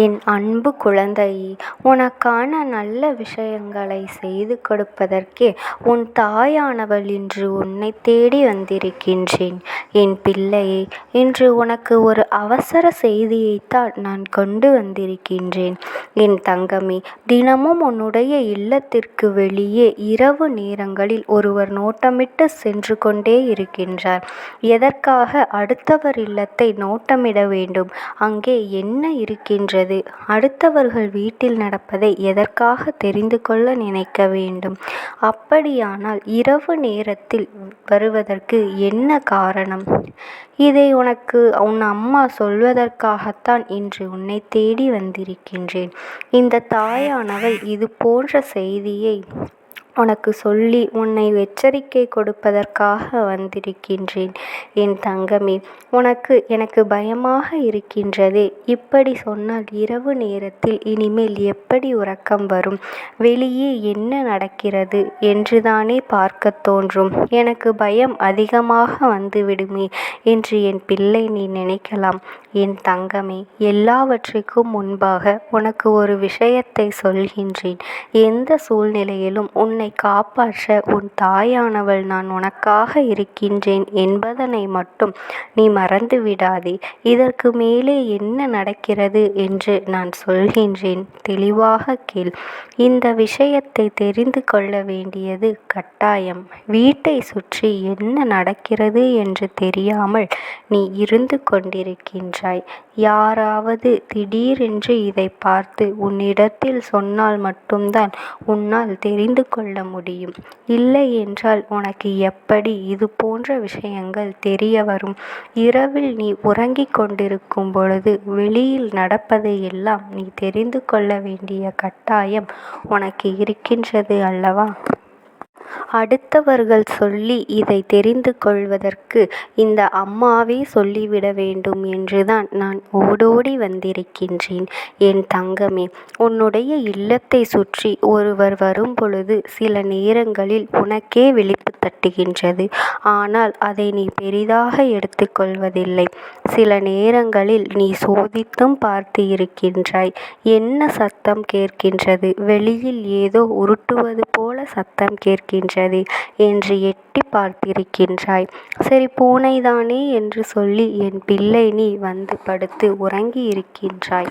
என் அன்பு குழந்தையே, உனக்கான நல்ல விஷயங்களை செய்து கொடுப்பதற்கே உன் தாயானவள் இன்று உன்னை தேடி வந்திருக்கின்றேன். என் பிள்ளையே, இன்று உனக்கு ஒரு அவசர செய்தியைத்தான் நான் கொண்டு வந்திருக்கின்றேன். என் தங்கமே, தினமும் உன்னுடைய இல்லத்திற்கு வெளியே இரவு நேரங்களில் ஒருவர் நோட்டமிட்டு சென்று கொண்டே இருக்கின்றார். எதற்காக அடுத்தவர் இல்லத்தை நோட்டமிட வேண்டும்? அங்கே என்ன இருக்கின்றது? அடுத்தவர்கள் வீட்டில் நடப்பதை எதற்காக தெரிந்து கொள்ள நினைக்க வேண்டும்? அப்படியானால் இரவு நேரத்தில் வருவதற்கு என்ன காரணம்? இதை உனக்கு உன் அம்மா சொல்வதற்காகத்தான் இன்று உன்னை தேடி வந்திருக்கின்றேன். இந்த தாயானவள் இது போன்ற செய்தியை உனக்கு சொல்லி உன்னை எச்சரிக்கை கொடுப்பதற்காக வந்திருக்கின்றேன். என் தங்கமே, எனக்கு பயமாக இருக்கின்றதே. இப்படி சொன்னால் இரவு நேரத்தில் இனிமேல் எப்படி உறக்கம் வரும்? வெளியே என்ன நடக்கிறது என்றுதானே பார்க்க தோன்றும். எனக்கு பயம் அதிகமாக வந்துவிடுமே என்று என் பிள்ளை நீ நினைக்கலாம். என் தங்கமே, எல்லாவற்றுக்கும் முன்பாக உனக்கு ஒரு விஷயத்தை சொல்கின்றேன். எந்த சூழ்நிலையிலும் உன்னை காப்பாற்ற உன் தாயானவள் நான் உனக்காக இருக்கின்றேன் என்பதனை மட்டும் நீ மறந்து விடாதே. இதற்கு மேலே என்ன நடக்கிறது என்று நான் சொல்கின்றேன், தெளிவாக கேள். இந்த விஷயத்தை தெரிந்து கொள்ள வேண்டியது கட்டாயம். வீட்டை சுற்றி என்ன நடக்கிறது என்று தெரியாமல் நீ இருந்து கொண்டிருக்கின்றாய். யாராவது திடீரென்று இதை பார்த்து உன்னிடத்தில் சொன்னால் மட்டும்தான் உன்னால் தெரிந்து கொள்ள முடியும். இல்லை என்றால் உனக்கு எப்படி இது போன்ற விஷயங்கள் தெரிய வரும்? இரவில் நீ உறங்கிக் கொண்டிருக்கும் பொழுது வெளியில் நடப்பதை எல்லாம் நீ தெரிந்து கொள்ள வேண்டிய கட்டாயம் உனக்கு இருக்கின்றது அல்லவா? அடுத்தவர்கள் சொல்லி இதை தெரிந்து கொள்வதற்கு இந்த அம்மாவே சொல்லிவிட வேண்டும் என்றுதான் நான் ஓடோடி வந்திருக்கின்றேன். என் தங்கமே, உன்னுடைய இல்லத்தை சுற்றி ஒருவர் வரும் பொழுது சில நேரங்களில் உனக்கே விழிப்பு தட்டுகின்றது. ஆனால் அதை நீ பெரிதாக எடுத்துக்கொள்வதில்லை. சில நேரங்களில் நீ சோதித்தும் பார்த்து இருக்கின்றாய். என்ன சத்தம் கேட்கின்றது? வெளியில் ஏதோ உருட்டுவது போல சத்தம் கேட்கின்றது என்று எட்டி பார்த்திருக்கின்றாய். சரி, பூனைதானே என்று சொல்லி என் பிள்ளை நீ வந்து படுத்து உறங்கி இருக்கின்றாய்.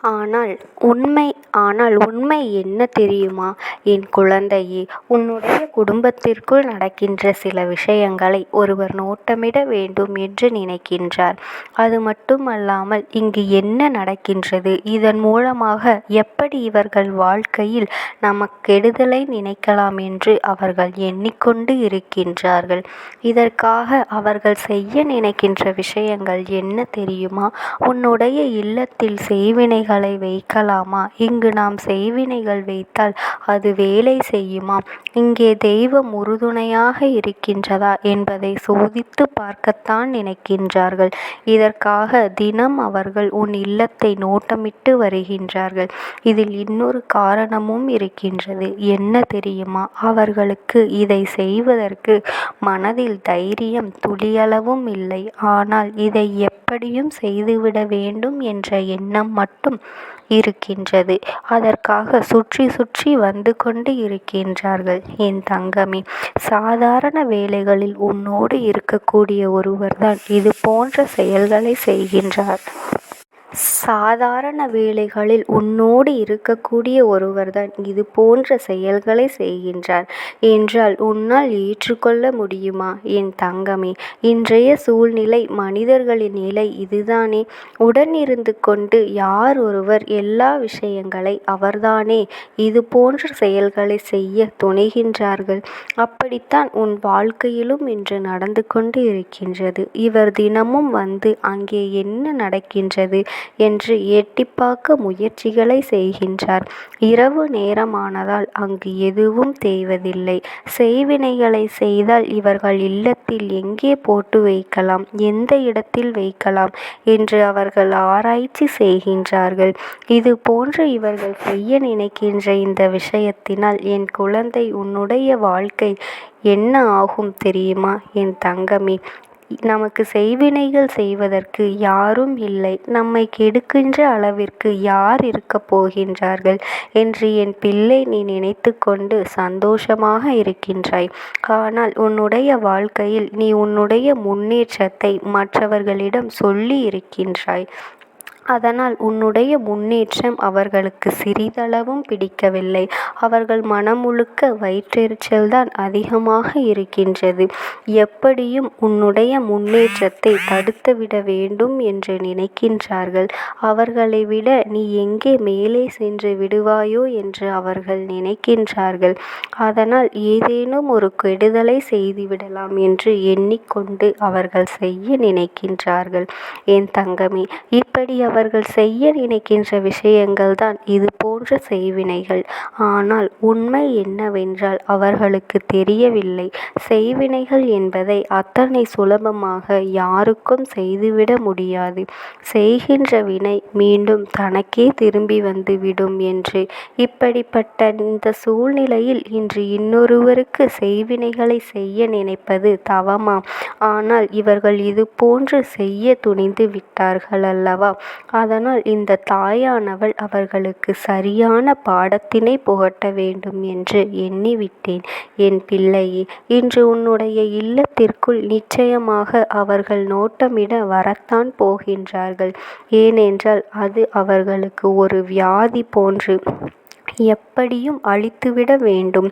ஆனால் உண்மை என்ன தெரியுமா என் குழந்தையே? உன்னுடைய குடும்பத்திற்குள் நடக்கின்ற சில விஷயங்களை ஒருவர் நோட்டமிட வேண்டும் என்று நினைக்கின்றார். அது மட்டுமல்லாமல் இங்கு என்ன நடக்கின்றது, இதன் மூலமாக எப்படி இவர்கள் வாழ்க்கையில் நமக்கெடுதலை நினைக்கலாம் என்று அவர்கள் எண்ணிக்கொண்டு இருக்கின்றார்கள். இதற்காக அவர்கள் செய்ய நினைக்கின்ற விஷயங்கள் என்ன தெரியுமா? உன்னுடைய இல்லத்தில் செய்வினைகளை வைக்கலாமா? இங்கு நாம் செய்வினைகள் வைத்தால் அது வேலை செய்யுமா? இங்கே தெய்வம் உறுதுணையாக இருக்கின்றதா என்பதை சோதித்து பார்க்கத்தான் நினைக்கின்றார்கள். இதற்காக தினம் அவர்கள் உன் இல்லத்தை நோட்டமிட்டு வருகின்றார்கள். இதில் இன்னொரு காரணமும் இருக்கின்றது. என்ன தெரியுமா? அவர்களுக்கு இதை செய்வதற்கு மனதில் தைரியம் துளியளவும் இல்லை. ஆனால் இதை எப்படியும் செய்துவிட வேண்டும் என்ற எண்ணம் மட்டும் இருக்கின்றது. அதற்காக சுற்றி சுற்றி வந்து கொண்டு இருக்கின்றார்கள். என் தங்கமே, சாதாரண வேளைகளில் உன்னோடு இருக்கக்கூடிய ஒருவர்தான் இது போன்ற செயல்களை செய்கின்றார். சாதாரண வேளைகளில் உன்னோடு இருக்கக்கூடிய ஒருவர்தான் இது போன்ற செயல்களை செய்கின்றார் என்றால் உன்னால் ஏற்றுக்கொள்ள முடியுமா என் தங்கமே? இன்றைய சூழ்நிலை, மனிதர்களின் நிலை இதுதானே. உடன் இருந்து கொண்டு யார் ஒருவர் எல்லா விஷயங்களை அவர்தானே இது போன்ற செயல்களை செய்ய துணிகின்றார்கள். அப்படித்தான் உன் வாழ்க்கையிலும் இன்று நடந்து கொண்டு இருக்கின்றது. இவர் தினமும் வந்து அங்கே என்ன நடக்கின்றது என்று எட்டிப்பார்க்க முயற்சிகளை செய்கின்றார். இரவு நேரமானதால் அங்கு எதுவும் தெரிவதில்லை. செய்வினைகளை செய்தால் இவர்கள் இல்லத்தில் எங்கே போட்டு வைக்கலாம், எந்த இடத்தில் வைக்கலாம் என்று அவர்கள் ஆராய்ச்சி செய்கின்றார்கள். இது போன்று இவர்கள் செய்ய நினைக்கின்ற இந்த விஷயத்தினால் என் குழந்தை, உன்னுடைய வாழ்க்கை என்ன ஆகும் தெரியுமா என் தங்கமே? நமக்கு செய்வினைகள் செய்வதற்கு யாரும் இல்லை. நம்மை கெடுக்கின்ற அளவிற்கு யார் இருக்கப் போகின்றார்கள் என்று என் பிள்ளை நீ நினைத்து கொண்டு சந்தோஷமாக இருக்கின்றாய். ஆனால் உன்னுடைய வாழ்க்கையில் நீ உன்னுடைய முன்னேற்றத்தை மற்றவர்களிடம் சொல்லி இருக்கின்றாய். அதனால் உன்னுடைய முன்னேற்றம் அவர்களுக்கு சிறிதளவும் பிடிக்கவில்லை. அவர்கள் மனம் முழுக்க வயிற்றெரிச்சல்தான் அதிகமாக இருக்கின்றது. எப்படியும் உன்னுடைய முன்னேற்றத்தை தடுத்துவிட வேண்டும் என்று நினைக்கின்றார்கள். அவர்களை விட நீ எங்கே மேலே சென்று விடுவாயோ என்று அவர்கள் நினைக்கின்றார்கள். அதனால் ஏதேனும் ஒரு கெடுதலை செய்துவிடலாம் என்று எண்ணிக்கொண்டு அவர்கள் செய்ய நினைக்கின்றார்கள். என் தங்கமே, இப்படி அவர்கள் செய்ய நினைக்கின்ற விஷயங்கள் தான் இது போன்ற செய்வினைகள். ஆனால் உண்மை என்னவென்றால் அவர்களுக்கு தெரியவில்லை. செய்வினைகள் என்பதை அத்தனை சுலபமாக யாருக்கும் செய்துவிட முடியாது. செய்கின்ற வினை மீண்டும் தனக்கே திரும்பி வந்துவிடும் என்று. இப்படிப்பட்ட இந்த சூழ்நிலையில் இன்று இன்னொருவருக்கு செய்வினைகளை செய்ய நினைப்பது தவமா? ஆனால் இவர்கள் இது போன்று செய்ய துணிந்து விட்டார்கள் அல்லவா? அதனால் இந்த தாயானவள் அவர்களுக்கு சரியான பாடத்தினை புகட்ட வேண்டும் என்று எண்ணிவிட்டேன். என் பிள்ளையே, இன்று உன்னுடைய இல்லத்திற்குள் நிச்சயமாக அவர்கள் நோட்டமிட வரத்தான் போகின்றார்கள். ஏனென்றால் அது அவர்களுக்கு ஒரு வியாதி போன்று. எப்படியும் அழித்துவிட வேண்டும்,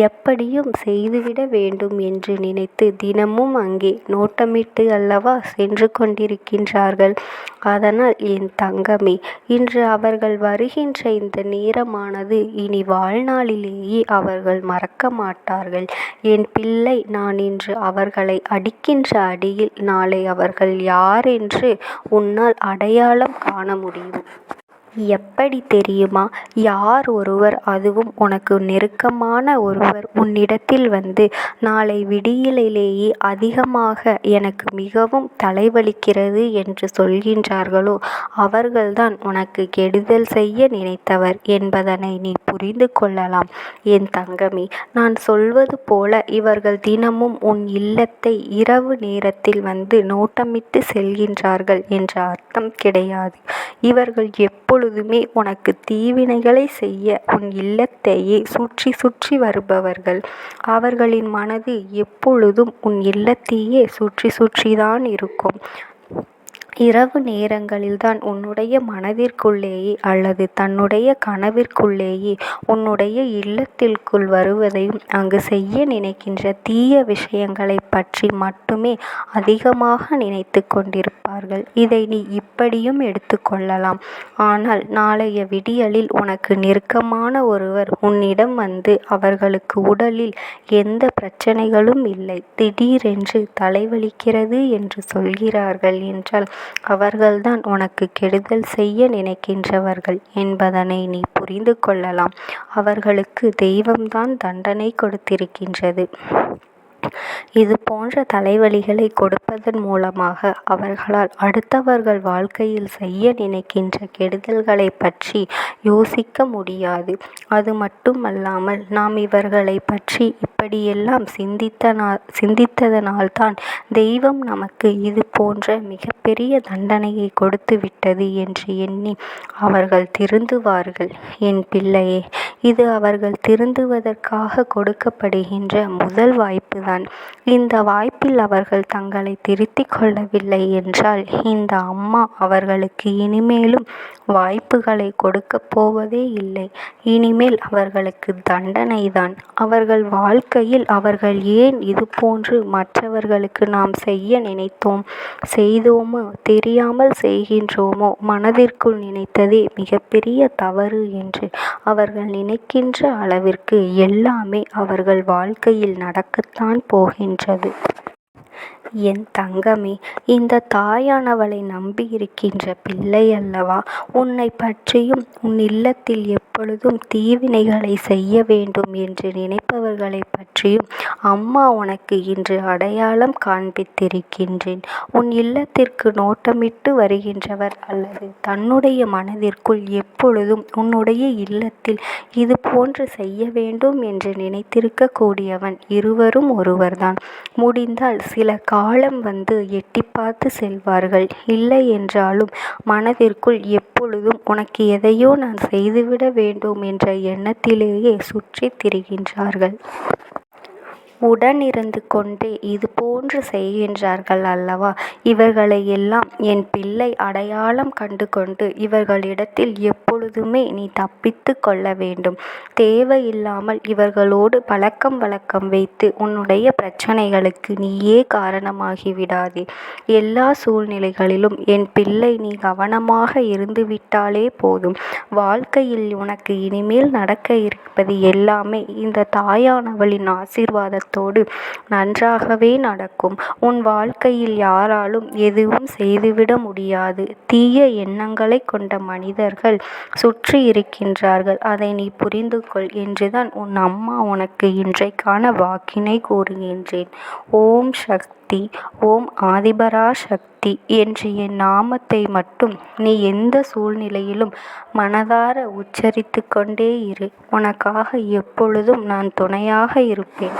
எப்படியும் செய்துவிட வேண்டும் என்று நினைத்து தினமும் அங்கே நோட்டமிட்டு அல்லவா சென்று கொண்டிருக்கின்றார்கள். அதனால் என் தங்கமே, இன்று அவர்கள் வருகின்ற இந்த நேரமானது இனி வாழ்நாளிலேயே அவர்கள் மறக்க மாட்டார்கள். என் பிள்ளை, நான் இன்று அவர்களை அடிக்கின்ற அடியில் நாளை அவர்கள் யாரென்று உன்னால் அடையாளம் காண முடியும். எப்படி தெரியுமா? யார் ஒருவர், அதுவும் உனக்கு நெருக்கமான ஒருவர் உன்னிடத்தில் வந்து நாளை விடியலிலேயே அதிகமாக எனக்கு மிகவும் தலைவலிக்கிறது என்று சொல்கின்றார்களோ அவர்கள்தான் உனக்கு கெடுதல் செய்ய நினைத்தவர் என்பதனை நீ புரிந்து கொள்ளலாம். என் தங்கமே, நான் சொல்வது போல இவர்கள் தினமும் உன் இல்லத்தை இரவு நேரத்தில் வந்து நோட்டமிட்டு செல்கின்றார்கள் என்ற அர்த்தம் கிடையாது. இவர்கள் எப்பொழுதுமே உனக்கு தீவினைகளை செய்ய உன் இல்லத்தையே சுற்றி சுற்றி வருபவர்கள். அவர்களின் மனது எப்பொழுதும் உன் இல்லத்தையே சுற்றி சுற்றிதான் இருக்கும். இரவு நேரங்களில்தான் உன்னுடைய மனதிற்குள்ளேயே அல்லது தன்னுடைய கனவிற்குள்ளேயே உன்னுடைய இல்லத்திற்குள் வருவதையும் அங்கு செய்ய நினைக்கின்ற தீய விஷயங்களை பற்றி மட்டுமே அதிகமாக நினைத்து கொண்டிருப்பார்கள். இதை நீ இப்படியும் எடுத்துக்கொள்ளலாம். ஆனால் நாளைய விடியலில் உனக்கு நெருக்கமான ஒருவர் உன்னிடம் வந்து அவர்களுக்கு உடலில் எந்த பிரச்சனைகளும் இல்லை, திடீரென்று தலைவலிக்கிறது என்று சொல்கிறார்கள் என்றால் அவர்கள்தான் உனக்கு கெடுதல் செய்ய நினைக்கின்றவர்கள் என்பதனை நீ புரிந்து கொள்ளலாம். அவர்களுக்கு தெய்வம்தான் தண்டனை கொடுத்திருக்கின்றது. இது போன்ற தலைவலிகளை கொடுப்பதன் மூலமாக அவர்களால் அடுத்தவர்கள் வாழ்க்கையில் செய்ய நினைக்கின்ற கெடுதல்களை பற்றி யோசிக்க முடியாது. அது மட்டுமல்லாமல் நாம் இவர்களை பற்றி இப்படியெல்லாம் சிந்தித்ததனால்தான் தெய்வம் நமக்கு இது போன்ற மிகப்பெரிய தண்டனையை கொடுத்து விட்டது என்று எண்ணி அவர்கள் திருந்துவார்கள். என் பிள்ளையே, இது அவர்கள் திருந்துவதற்காக கொடுக்கப்படுகின்ற முதல் வாய்ப்புதான். இந்த வாய்ப்பில் அவர்கள் தங்களை திருத்திக் கொள்ளவில்லை என்றால் இந்த அம்மா அவர்களுக்கு இனிமேலும் வாய்ப்புகளை கொடுக்கப் போவதே இல்லை. இனிமேல் அவர்களுக்கு தண்டனைதான். அவர்கள் வாழ்க்கையில் அவர்கள் ஏன் இது போன்று மற்றவர்களுக்கு நாம் செய்ய நினைத்தோம், செய்தோமோ, தெரியாமல் செய்கின்றோமோ, மனதிற்குள் நினைத்ததே மிகப்பெரிய தவறு என்று அவர்கள் நினைக்கின்ற அளவிற்கு எல்லாமே அவர்கள் வாழ்க்கையில் நடக்கத்தான் போகின்றது. என் தங்கமே, இந்த தாயானவளை நம்பி இருக்கின்ற பிள்ளை அல்லவா? உன்னை பற்றியும் உன் இல்லத்தில் எப்பொழுதும் தீவினைகளை செய்ய வேண்டும் என்று நினைப்பவர்களை பற்றியும் அம்மா உனக்கு இன்று அடையாளம் காண்பித்திருக்கின்றேன். உன் இல்லத்திற்கு நோட்டமிட்டு வருகின்றவர் அல்லது தன்னுடைய மனதிற்குள் எப்பொழுதும் உன்னுடைய இல்லத்தில் இது போன்று செய்ய வேண்டும் என்று நினைத்திருக்க கூடியவன் இருவரும் ஒருவர்தான். முடிந்தால் சில சில காலம் வந்து எட்டி பார்த்து செல்வார்கள். இல்லை என்றாலும் மனதிற்குள் எப்பொழுதும் உனக்கு எதையோ நான் செய்துவிட வேண்டும் என்ற எண்ணத்திலேயே சுற்றித் திரிகின்றார்கள். உடனிருந்து கொண்டே இதுபோன்று செய்கின்றார்கள் அல்லவா? இவர்களை எல்லாம் என் பிள்ளை அடையாளம் கண்டு கொண்டு இவர்களிடத்தில் எப்பொழுதுமே நீ தப்பித்து கொள்ள வேண்டும். தேவையில்லாமல் இவர்களோடு பழக்கம் வழக்கம் வைத்து உன்னுடைய பிரச்சனைகளுக்கு நீயே காரணமாகி விடாதே. எல்லா சூழ்நிலைகளிலும் என் பிள்ளை நீ கவனமாக இருந்துவிட்டாலே போதும். வாழ்க்கையில் உனக்கு இனிமேல் நடக்க இருப்பது எல்லாமே இந்த தாயானவளின் ஆசீர்வாதத்தோடு நன்றாகவே நடக்கும். உன் வாழ்க்கையில் யாராலும் எதுவும் செய்துவிட முடியாது. தீய எண்ணங்களை கொண்ட மனிதர்கள் சுற்றி இருக்கின்றார்கள். அதை நீ புரிந்து கொள் என்றுதான் உன் அம்மா உனக்கு இன்றைக்கான வாக்கினை கூறுகின்றேன். ஓம் சக்தி, ஓம் ஆதிபரா சக்தி என்று என் நாமத்தை மட்டும் நீ எந்த சூழ்நிலையிலும் மனதார உச்சரித்து கொண்டே இரு. உனக்காக எப்பொழுதும் நான் துணையாக இருப்பேன்.